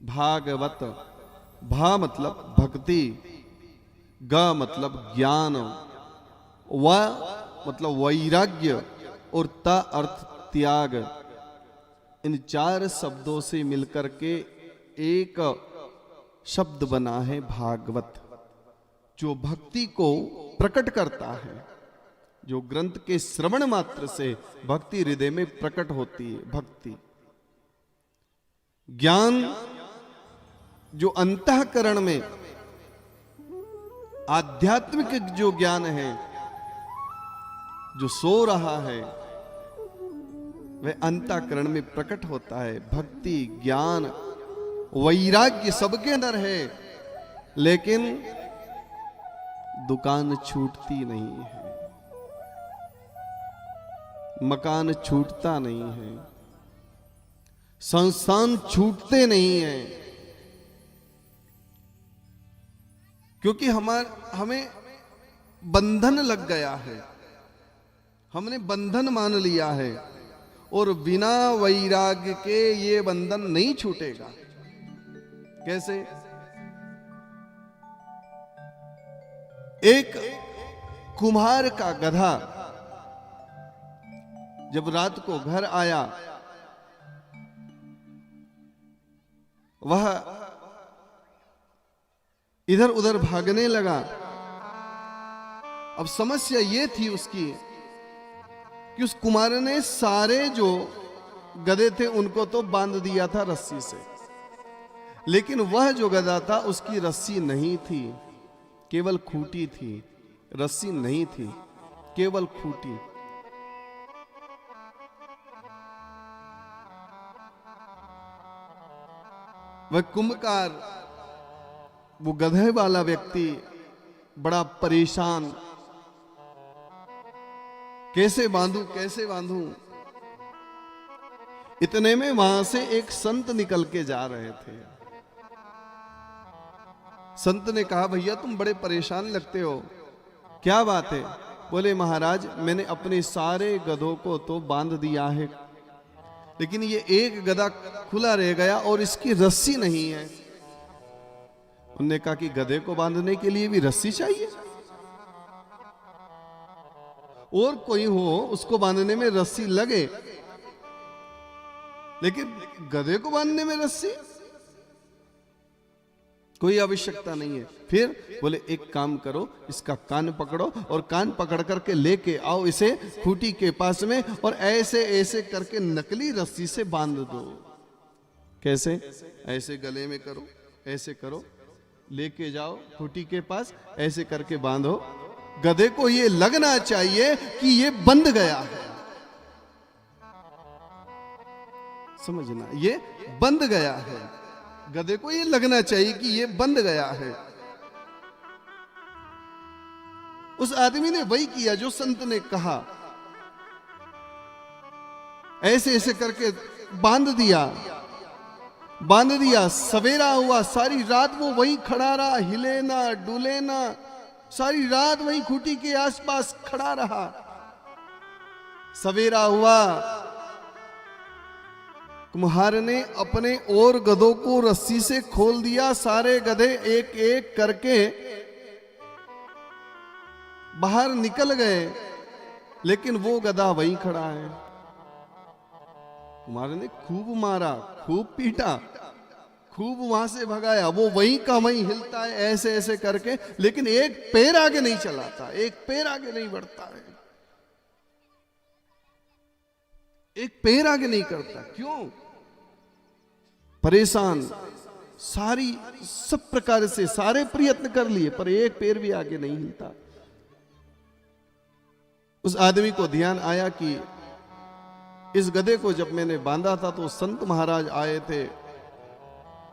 भागवत। भा मतलब भक्ति, ग मतलब ज्ञान, व मतलब वैराग्य और त अर्थ त्याग। इन चार शब्दों से मिलकर के एक शब्द बना है भागवत, जो भक्ति को प्रकट करता है। जो ग्रंथ के श्रवण मात्र से भक्ति हृदय में प्रकट होती है। भक्ति ज्ञान जो अंतःकरण में आध्यात्मिक जो ज्ञान है, जो सो रहा है, वह अंतःकरण में प्रकट होता है। भक्ति, ज्ञान, वैराग्य सबके अंदर है, लेकिन दुकान छूटती नहीं है, मकान छूटता नहीं है, संस्थान छूटते नहीं हैं, क्योंकि हमें बंधन लग गया है, हमने बंधन मान लिया है, और बिना वैराग्य के ये बंधन नहीं छूटेगा। कैसे? एक कुम्हार का गधा जब रात को घर आया, वह इधर उधर भागने लगा। अब समस्या ये थी उसकी कि उस कुम्हार ने सारे जो गधे थे उनको तो बांध दिया था रस्सी से, लेकिन वह जो गधा था उसकी रस्सी नहीं थी, केवल खूंटी थी। रस्सी नहीं थी, केवल खूंटी। वह कुंभकार, वो गधे वाला व्यक्ति बड़ा परेशान, कैसे बांधूं, कैसे बांधूं। इतने में वहां से एक संत निकल के जा रहे थे। संत ने कहा, भैया तुम बड़े परेशान लगते हो, क्या बात है? बोले, महाराज मैंने अपने सारे गधों को तो बांध दिया है, लेकिन ये एक गधा खुला रह गया और इसकी रस्सी नहीं है। उन्होंने कहा कि गधे को बांधने के लिए भी रस्सी चाहिए, और कोई हो उसको बांधने में रस्सी लगे, लेकिन गधे को बांधने में रस्सी कोई आवश्यकता नहीं है। फिर बोले, एक काम करो, इसका कान पकड़ो और कान पकड़ करके लेके आओ इसे खूंटी के पास में, और ऐसे ऐसे करके नकली रस्सी से बांध दो। कैसे? ऐसे गले में करो, ऐसे करो, लेके जाओ खूंटी के पास, ऐसे करके बांधो। गधे को ये लगना चाहिए कि ये बंध गया है, समझना, ये बंध गया है। गधे को ये लगना चाहिए कि ये बंध गया है। उस आदमी ने वही किया जो संत ने कहा, ऐसे ऐसे करके बांध दिया, बांध दिया। सवेरा हुआ, सारी रात वो वहीं खड़ा रहा, हिले ना डुले ना, सारी रात वहीं खूंटी के आसपास खड़ा रहा। सवेरा हुआ, कुम्हार ने अपने और गधों को रस्सी से खोल दिया। सारे गधे एक एक करके बाहर निकल गए, लेकिन वो गधा वहीं खड़ा है। कुम्हार ने खूब मारा, खूब पीटा, खूब वहां से भगाया, वो वहीं का वहीं हिलता है ऐसे ऐसे करके, लेकिन एक पैर आगे नहीं चलाता, एक पैर आगे नहीं बढ़ता है, एक पैर आगे नहीं करता। क्यों? परेशान, सारी सब प्रकार से सारे प्रयत्न कर लिए, पर एक पैर भी आगे नहीं हिलता। उस आदमी को ध्यान आया कि इस गधे को जब मैंने बांधा था तो संत महाराज आए थे,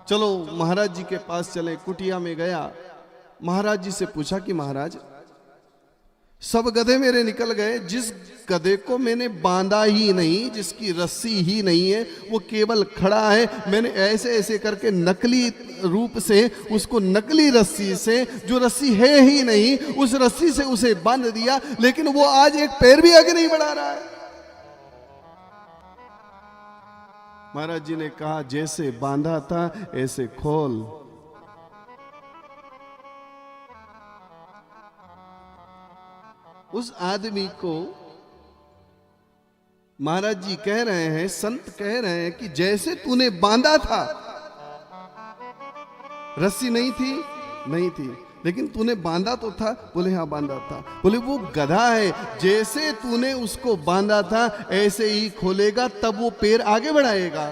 चलो महाराज जी के पास चले। कुटिया में गया, महाराज जी से पूछा कि महाराज सब गधे मेरे निकल गए, जिस गधे को मैंने बांधा ही नहीं, जिसकी रस्सी ही नहीं है, वो केवल खड़ा है, मैंने ऐसे ऐसे करके नकली रूप से उसको, नकली रस्सी से, जो रस्सी है ही नहीं, उस रस्सी से उसे बांध दिया, लेकिन वो आज एक पैर भी आगे नहीं बढ़ा रहा है। महाराज जी ने कहा जैसे बांधा था ऐसे खोल। उस आदमी को महाराज जी कह रहे हैं, संत कह रहे हैं कि जैसे तूने बांधा था, रस्सी नहीं थी, नहीं थी, लेकिन तूने बांधा तो था। बोले हाँ बांधा था। बोले वो गधा है, जैसे तूने उसको बांधा था ऐसे ही खोलेगा, तब वो पैर आगे बढ़ाएगा।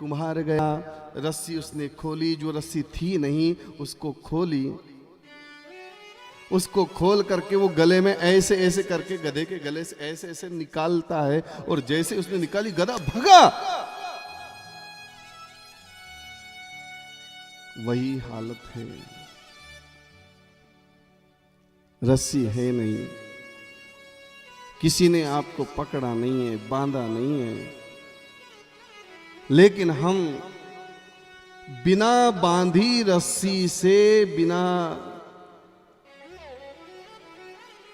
कुम्हार गया, रस्सी उसने खोली, जो रस्सी थी नहीं उसको खोली। उसको खोल करके वो गले में ऐसे ऐसे करके गधे के गले से ऐसे ऐसे निकालता है, और जैसे उसने निकाली गधा भगा। वही हालत है, रस्सी है नहीं, किसी ने आपको पकड़ा नहीं है, बांधा नहीं है, लेकिन हम बिना बांधी रस्सी से, बिना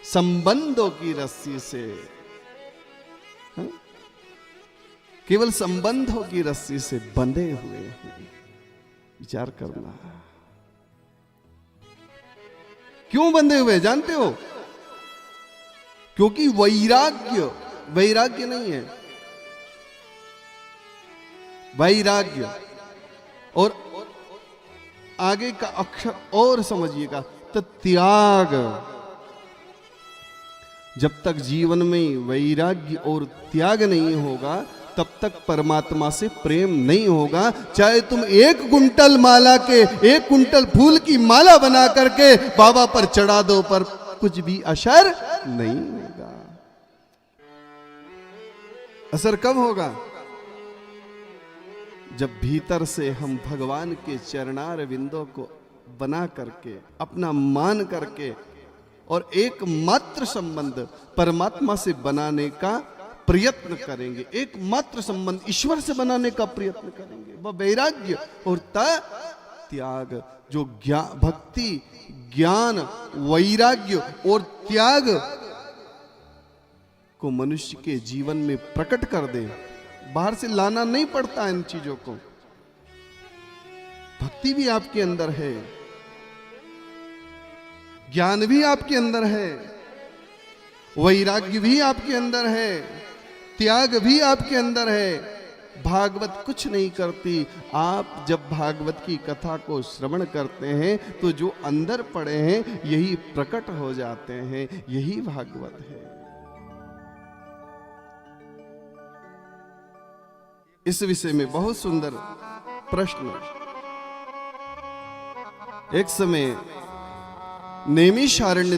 संबंधों की रस्सी से, केवल संबंधों की रस्सी से बंधे हुए हैं। विचार करना, क्यों बंधे हुए जानते हो? क्योंकि वैराग्य, वैराग्य नहीं है, वैराग्य और आगे का अक्षर और समझिएगा, तो त्याग। जब तक जीवन में वैराग्य और त्याग नहीं होगा तब तक परमात्मा से प्रेम नहीं होगा। चाहे तुम 1 कुंटल माला के, 1 कुंटल फूल की माला बना करके बाबा पर चढ़ा दो, पर कुछ भी असर नहीं होगा। असर कब होगा? जब भीतर से हम भगवान के चरणार विंदों को बना करके, अपना मान करके, और एकमात्र संबंध परमात्मा से बनाने का प्रयत्न करेंगे, एकमात्र संबंध ईश्वर से बनाने का प्रयत्न करेंगे। वह वैराग्य और त्याग, जो भक्ति, ज्ञान, वैराग्य और त्याग को मनुष्य के जीवन में प्रकट कर दे। बाहर से लाना नहीं पड़ता इन चीजों को। भक्ति भी आपके अंदर है, ज्ञान भी आपके अंदर है, वैराग्य भी आपके अंदर है, त्याग भी आपके अंदर है। भागवत कुछ नहीं करती। आप जब भागवत की कथा को श्रवण करते हैं तो जो अंदर पड़े हैं यही प्रकट हो जाते हैं, यही भागवत है। इस विषय में बहुत सुंदर प्रश्न। एक समय नैमिषारण्य